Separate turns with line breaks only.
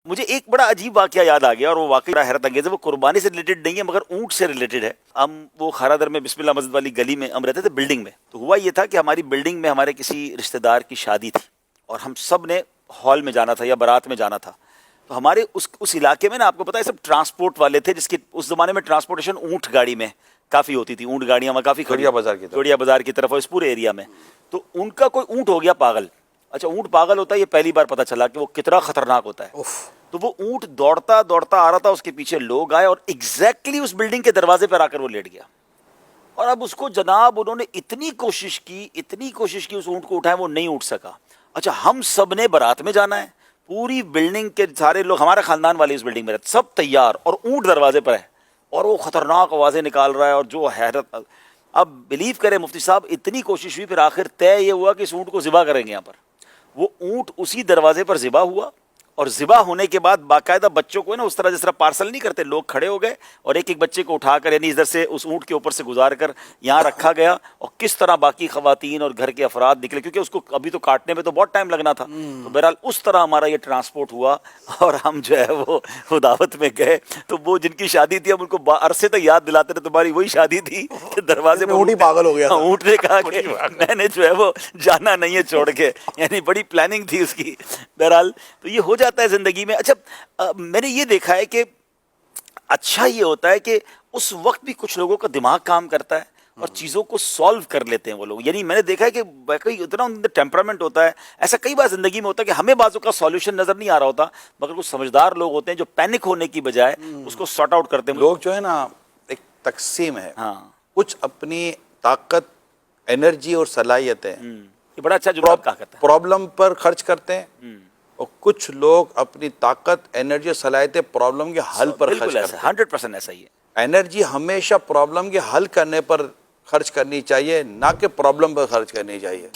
مجھے ایک بڑا عجیب واقعہ یاد آ گیا اور وہ واقعہ بڑا حیرت انگیز ہے. وہ قربانی سے ریلیٹڈ نہیں ہے مگر اونٹ سے ریلیٹڈ ہے. ہم وہ کھارا در میں بسم اللہ مسجد والی گلی میں ہم رہتے تھے بلڈنگ میں. تو ہوا یہ تھا کہ ہماری بلڈنگ میں ہمارے کسی رشتہ دار کی شادی تھی اور ہم سب نے ہال میں جانا تھا یا بارات میں جانا تھا. تو ہمارے اس علاقے میں نا آپ کو پتا ہے سب ٹرانسپورٹ والے تھے جس کی اس زمانے میں ٹرانسپورٹیشن اونٹ گاڑی میں کافی ہوتی تھی. اونٹ گاڑیاں وہاں کافی
جوڑیا بازار کی طرف
جوڑیا بازار کی طرف اور اس پورے ایریا میں. تو ان کا کوئی اونٹ ہو گیا پاگل. اچھا اونٹ پاگل ہوتا ہے یہ پہلی بار پتا چلا کہ وہ کتنا خطرناک ہوتا ہے. تو وہ اونٹ دوڑتا دوڑتا آ رہا تھا, اس کے پیچھے لوگ آئے اور ایگزیکٹلی اس بلڈنگ کے دروازے پر آ کر وہ لیٹ گیا. اور اب اس کو جناب انہوں نے اتنی کوشش کی اس اونٹ کو اٹھائے, وہ نہیں اٹھ سکا. اچھا ہم سب نے بارات میں جانا ہے, پوری بلڈنگ کے سارے لوگ ہمارے خاندان والے اس بلڈنگ میں رہتے, سب تیار اور اونٹ دروازے پر ہے اور وہ خطرناک آوازیں نکال رہا ہے اور جو حیرت. اب بلیو کریں مفتی صاحب اتنی کوشش ہوئی, پھر آخر طے یہ ہوا کہ اس اونٹ کو ذبح کریں گے یہاں پر. وہ اونٹ اسی دروازے پر ذبح ہوا اور ذبح ہونے کے بعد باقاعدہ بچوں کو نا اس طرح پارسل نہیں کرتے, لوگ کھڑے ہو گئے اور ایک ایک بچے کو اٹھا کر یعنی ادھر سے اس اونٹ کے اوپر سے گزار کر یہاں رکھا گیا. اور کس طرح باقی خواتین اور گھر کے افراد نکلے کیونکہ اس کو ابھی تو کاٹنے میں تو بہت ٹائم لگنا تھا. تو بہرحال اس طرح ہمارا یہ ٹرانسپورٹ ہوا اور ہم جو ہے وہ دعوت میں گئے. تو وہ جن کی شادی تھی ہم ان کو عرصے تک یاد دلاتے رہے تمہاری وہی شادی تھی کہ دروازے میں
اونٹ ہی پاگل ہو گیا.
اونٹ نے کہا کہ میں نے جو ہے وہ جانا نہیں ہے چھوڑ کے, یعنی بڑی پلاننگ تھی اس کی. بہرحال تو یہ ہو جاتا ہے زندگی میں. اچھا میں نے یہ دیکھا ہے کہ اچھا یہ ہوتا ہے کہ اس وقت بھی کچھ لوگوں کا دماغ کام کرتا ہے اور چیزوں کو سالو کر لیتے ہیں وہ لوگ. یعنی میں نے دیکھا ہے کہ اتنا ٹیمپرامنٹ ہوتا ہے. ایسا کئی بار زندگی میں ہوتا ہے کہ ہمیں بازو کا سولوشن نظر نہیں آ رہا ہوتا مگر کچھ سمجھدار لوگ ہوتے ہیں جو پینک ہونے کی بجائے اس کو سارٹ آؤٹ کرتے ہیں.
لوگ جو ہے نا ایک تقسیم ہے,
ہاں
کچھ اپنی طاقت, انرجی اور صلاحیتیں
یہ بڑا اچھا جواب کہا کرتا ہے
پرابلم پر خرچ کرتے ہیں اور کچھ لوگ اپنی طاقت, انرجی اور صلاحیتیں پرابلم کے حل پر خرچ کرتے ہیں.
100% ایسا ہی ہے.
انرجی ہمیشہ پرابلم کے حل کرنے پر خرچ کرنی چاہیے, نہ کہ پرابلم پر خرچ کرنی چاہیے.